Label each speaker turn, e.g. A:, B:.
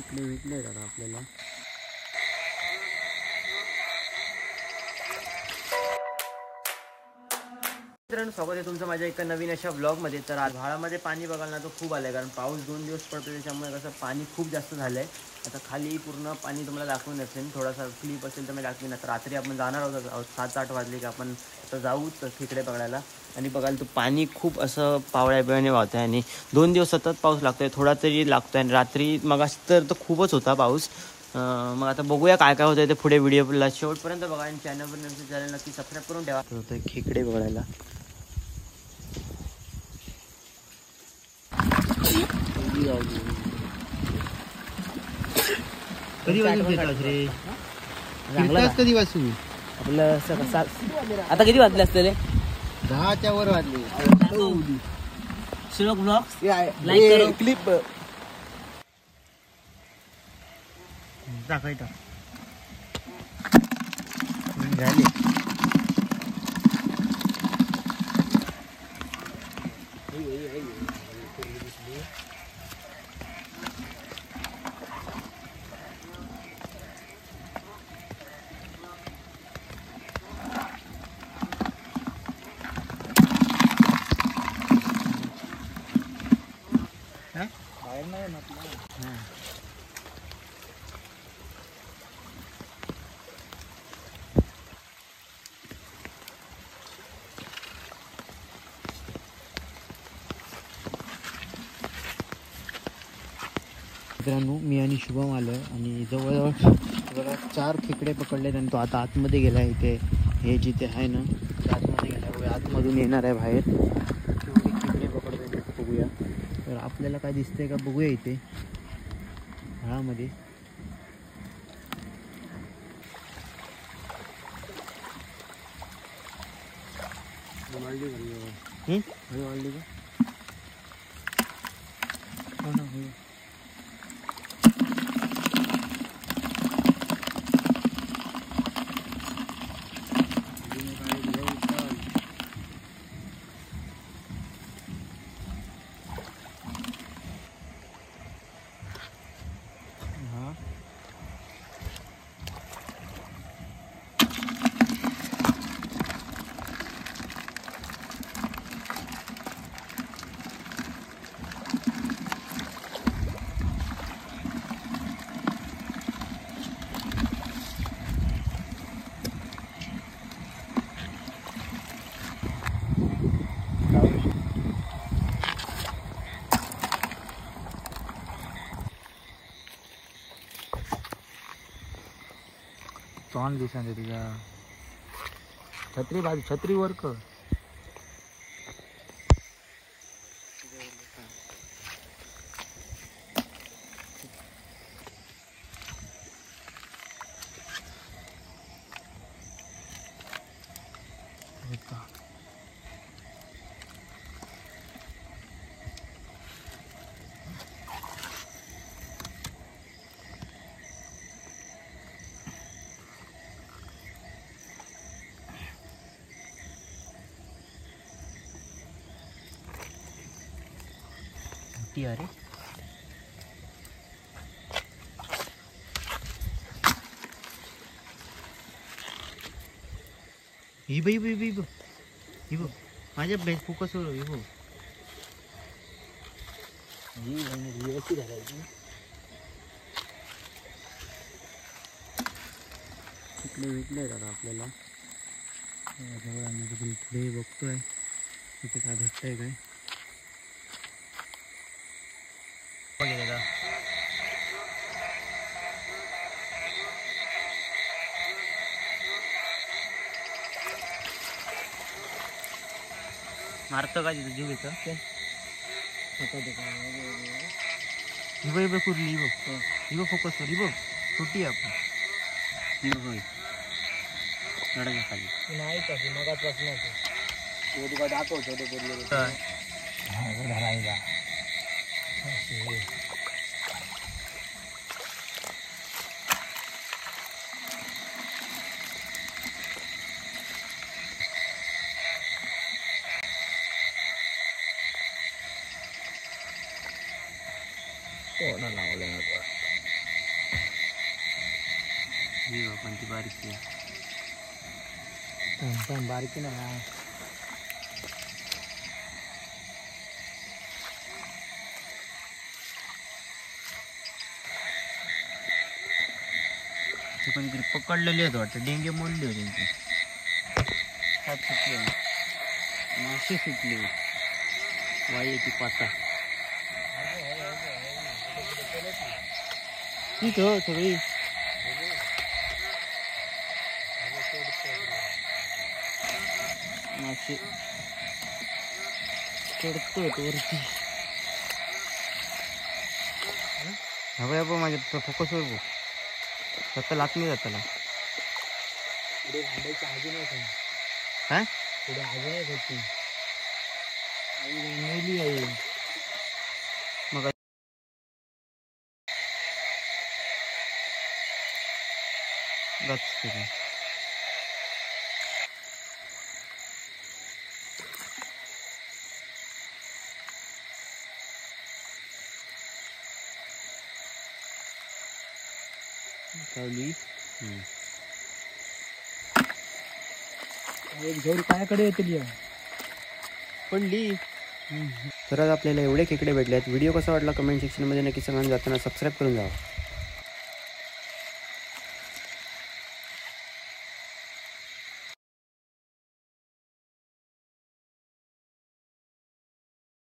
A: इकडे विकले दादा आपल्याला. मित्रांनो, स्वागत आहे तुमचं माझ्या एका नवीन अशा व्लॉगमध्ये. तर आज भाळामध्ये पाणी बघायला ना तो खूप आलं आहे, कारण पाऊस 2 दिवस पडतो त्याच्यामुळे कसं पाणी खूप जास्त झालं आहे. आता खाली पूर्ण पाणी तुम्हाला दाखवून असेल, थोडासा क्लिप असेल तर मी दाखवीन. आता रात्री आपण जाणार आहोत 7-8 वाजले की आपण आता जाऊ खेकडे बघायला. आणि बघायला तो पाणी खूप असं पावळ्याबिळाने वाहतं आहे आणि 2 दिवस सतत पाऊस लागतो आहे, थोडा तरी लागतो आहे. आणि रात्री मग तर खूपच होता पाऊस. मग आता बघूया काय काय होतं आहे ते पुढे. व्हिडिओला शेवटपर्यंत बघा आणि चॅनल नक्की सबस्क्राईब करून ठेवा. होतं खेकडे बघायला. कधी रे
B: कधी वाजू
A: आपलं आता किती वाजले असते
B: 10च्या वर वाजले.
A: श्लोक ब्लॉग्स लाईक करो,
B: क्लिप
A: दाखवायचं झाले.
B: बाहेर नाही म्हटलं.
A: मित्रांनो, मी आणि शुभम आलो आहे आणि जवळजवळ 4 खेकडे पकडलेत आणि तो आता आतमध्ये गेला आहे. इथे हे जिथे आहे ना ते आतमध्ये गेला, आतमधून येणार आहे बाहेर. केवढे खेकडे पकडले बघूया. तर आपल्याला काय दिसतंय का बघूया इथे भाळामध्ये. वाढली का? हो ना, हो.
B: तोंड दिसत तुझ्या छत्री बाजू छत्री वर कर.
A: अरे ही बघ माझ्या बेस फोकस वर ही बघ. व्यवस्थित घालायची. इकडे विकले दादा आपल्याला. पुढे बघतोय इथे काय भेटतंय काय. दादा मारतं का तिथं जीव येतं ही बघ कुठली ही बघ फोकस कर. ही बघ छोटी आहे आपण. ही बघ गडाच्या खाली
B: नाही का मगाच वाचलं तुला दाखवतो धरायला. कोणा लावलं
A: पण ती बारीक आहे.
B: पण बारकी नाही.
A: ते कोणीतरी पकडलेली आहेत वाटतं. डेंगे मोडले होते त्यांचे. हात सुटले, मासे सुटले, वाईची पाता तिथं सगळी. मासे चढतोय वरती. हवं बघ माझ्या फोकसवर बघ. स्वतः लात नाही जाताला.
B: पुढे भांडायची आजी नाही का?
A: काय
B: पुढे आजी नाही होती. मेली आहे
A: मग. गच करून चावली.
B: एक झोल कायाकडे येतील.
A: पडली. तर आज आपल्याला एवढे खेकडे भेटले आहेत. व्हिडिओ कसा वाटला कमेंट सेक्शनमध्ये नक्की सांगा. जाताना सबस्क्राईब करून जावा.